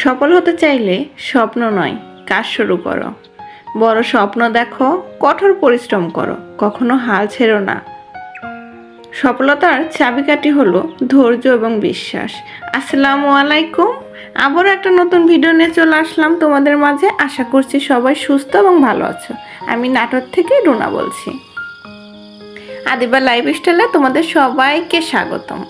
সফল হতে চাইলে স্বপ্ন নয়, কাজ শুরু করো। বড় স্বপ্ন দেখো, কঠোর পরিশ্রম করো, কখনো হাল ছেড়ো না। সফলতার চাবিকাঠি হলো ধৈর্য এবং বিশ্বাস। আসসালামু আলাইকুম, আবারও একটা নতুন ভিডিও নিয়ে চলে আসলাম তোমাদের মাঝে। আশা করছি সবাই সুস্থ এবং ভালো আছো। আমি নাটোর থেকে রুনা বলছি। আদিবা লাইফস্টাইলে তোমাদের সবাইকে স্বাগতম।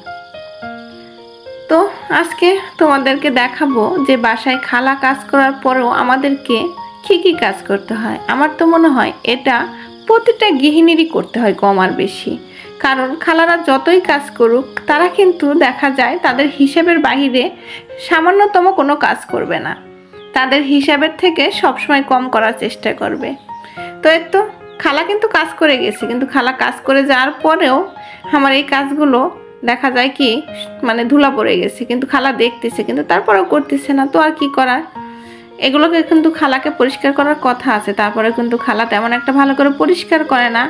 তো আজকে তোমাদেরকে দেখাবো যে বাসায় খালা কাজ করার পরেও আমাদেরকে কী কাজ করতে হয়। আমার তো মনে হয় এটা প্রতিটা গৃহিণীরই করতে হয় কম আর বেশি। কারণ খালারা যতই কাজ করুক তারা কিন্তু দেখা যায় তাদের হিসাবের বাহিরে সামান্যতম কোনো কাজ করবে না, তাদের হিসাবের থেকে সবসময় কম করার চেষ্টা করবে। তো এই তো খালা কিন্তু কাজ করে গেছে, কিন্তু খালা কাজ করে যাওয়ার পরেও আমার এই কাজগুলো দেখা যায় কি মানে ধুলা পড়ে গেছে, কিন্তু খালা দেখতেছে কিন্তু তারপরেও করতেছে না। তো আর কি করার, এগুলোকে কিন্তু খালাকে পরিষ্কার করার কথা আছে, তারপরে কিন্তু খালা তেমন একটা ভালো করে পরিষ্কার করে না।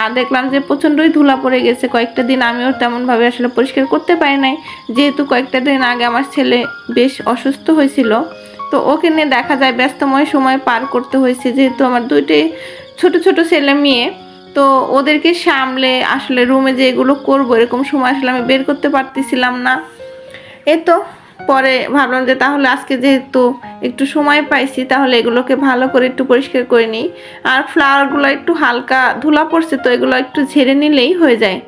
আর দেখলাম যে প্রচণ্ডই ধুলা পড়ে গেছে। কয়েকটা দিন আমিও তেমনভাবে আসলে পরিষ্কার করতে পারি নাই, যেহেতু কয়েকটা দিন আগে আমার ছেলে বেশ অসুস্থ হয়েছিল। তো ওকে নিয়ে দেখা যায় ব্যস্তময় সময় পার করতে হয়েছে, যেহেতু আমার দুইটাই ছোট ছোট ছেলে মেয়ে। তো ওদেরকে সামলে আসলে রুমে যে এগুলো করবো এরকম সময় আসলে আমি বের করতে পারতেছিলাম না। এই তো পরে ভাবলাম যে তাহলে আজকে যেহেতু একটু সময় পাইছি তাহলে এগুলোকে ভালো করে একটু পরিষ্কার করে নিই। আর ফ্লাওয়ারগুলো একটু হালকা ধুলা পড়ছে, তো এগুলো একটু ঝেড়ে নিলেই হয়ে যায়।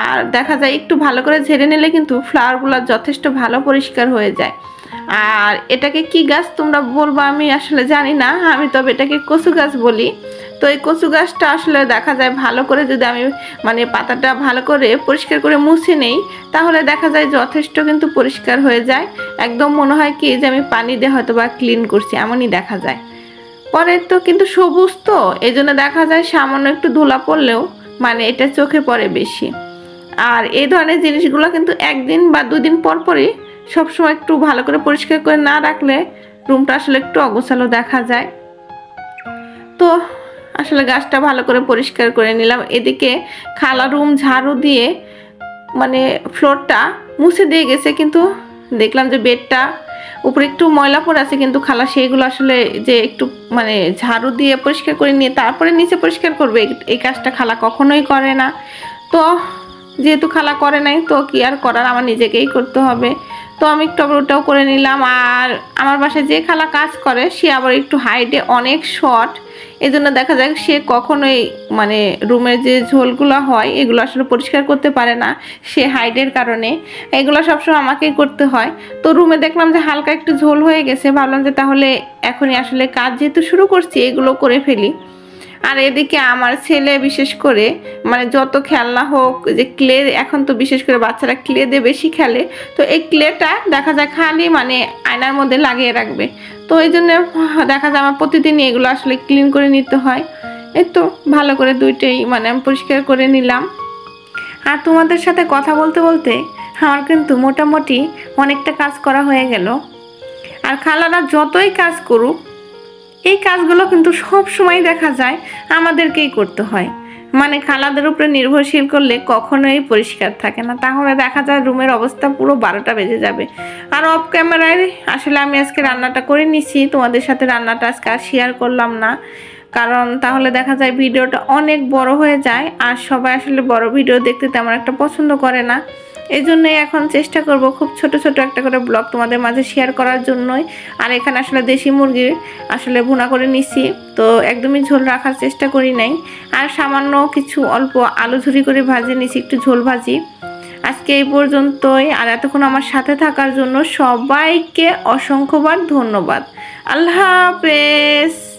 আর দেখা যায় একটু ভালো করে ঝেড়ে নিলে কিন্তু ফ্লাওয়ারগুলো যথেষ্ট ভালো পরিষ্কার হয়ে যায়। আর এটাকে কি গাছ তোমরা বলবো আমি আসলে জানি না, আমি তবে এটাকে কচু গাছ বলি। তো এই কচু গাছটা আসলে দেখা যায় ভালো করে যদি আমি মানে পাতাটা ভালো করে পরিষ্কার করে মুছে নেই তাহলে দেখা যায় যথেষ্ট কিন্তু পরিষ্কার হয়ে যায়। একদম মনে হয় কি যে আমি পানি দিয়ে হয়তো বা ক্লিন করছি এমনই দেখা যায়। পরে তো কিন্তু সবুজ, তো এই জন্য দেখা যায় সামান্য একটু ধুলা পড়লেও মানে এটা চোখে পড়ে বেশি। আর এই ধরনের জিনিসগুলো কিন্তু একদিন বা দুদিন পর পরই সবসময় একটু ভালো করে পরিষ্কার করে না রাখলে রুমটা আসলে একটু অগোছালো দেখা যায়। তো আসলে গাছটা ভালো করে পরিষ্কার করে নিলাম। এদিকে খালা রুম ঝাড়ু দিয়ে মানে ফ্লোরটা মুছে দিয়ে গেছে, কিন্তু দেখলাম যে বেডটা উপরে একটু ময়লা পড়ে আছে, কিন্তু খালা সেইগুলো আসলে যে একটু মানে ঝাড়ু দিয়ে পরিষ্কার করে নিয়ে তারপরে নিচে পরিষ্কার করবে এই কাজটা খালা কখনোই করে না। তো যেহেতু খালা করে নাই তো কি আর করার, আমার নিজেকেই করতে হবে। তো আমি একটু আবার ওটাও করে নিলাম। আর আমার বাসায় যে খালা কাজ করে সে আবার একটু হাইটে অনেক শর্ট, এই জন্য দেখা যায় সে কখনোই মানে রুমের যে ঝোলগুলো হয় এগুলো আসলে পরিষ্কার করতে পারে না, সে হাইটের কারণে এগুলো সবসময় আমাকেই করতে হয়। তো রুমে দেখলাম যে হালকা একটু ঝোল হয়ে গেছে, ভাবলাম যে তাহলে এখনই আসলে কাজ যেহেতু শুরু করছি এগুলো করে ফেলি। আর এদিকে আমার ছেলে বিশেষ করে মানে যত খেলনা হোক, যে ক্লে, এখন তো বিশেষ করে বাচ্চারা ক্লে দিয়ে বেশি খেলে, তো এই ক্লেটা দেখা যায় খালি মানে আয়নার মধ্যে লাগিয়ে রাখবে। তো এই জন্য দেখা যায় আমার প্রতিদিন এগুলো আসলে ক্লিন করে নিতে হয়। এই তো ভালো করে দুইটাই মানে আমি পরিষ্কার করে নিলাম। আর তোমাদের সাথে কথা বলতে বলতে আমার কিন্তু মোটামুটি অনেকটা কাজ করা হয়ে গেল। আর খালারা যতই কাজ করুক এই কাজগুলো কিন্তু সব সময় দেখা যায় আমাদেরকেই করতে হয়, মানে খালাদের উপরে নির্ভরশীল করলে কখনোই পরিষ্কার থাকে না, তাহলে দেখা যায় রুমের অবস্থা পুরো 12টা বেজে যাবে। আর অফ ক্যামেরায় আসলে আমি আজকে রান্নাটা করে নিছি, তোমাদের সাথে রান্নাটা আজকে আর শেয়ার করলাম না, কারণ তাহলে দেখা যায় ভিডিওটা অনেক বড় হয়ে যায়। আর সবাই আসলে বড় ভিডিও দেখতে তেমন একটা পছন্দ করে না, এই জন্যই এখন চেষ্টা করব খুব ছোট ছোট একটা করে ব্লগ তোমাদের মাঝে শেয়ার করার জন্যই। আর এখানে আসলে দেশি মুরগি আসলে ভুনা করে নিছি, তো একদমই ঝোল রাখার চেষ্টা করি নাই। আর সামান্য কিছু অল্প আলু ঝুরি করে ভাজে নিছি, একটু ঝোল ভাজি। আজকে এই পর্যন্তই। আর এতক্ষণ আমার সাথে থাকার জন্য সবাইকে অসংখ্যবার ধন্যবাদ। আল্লাহ হাফেজ।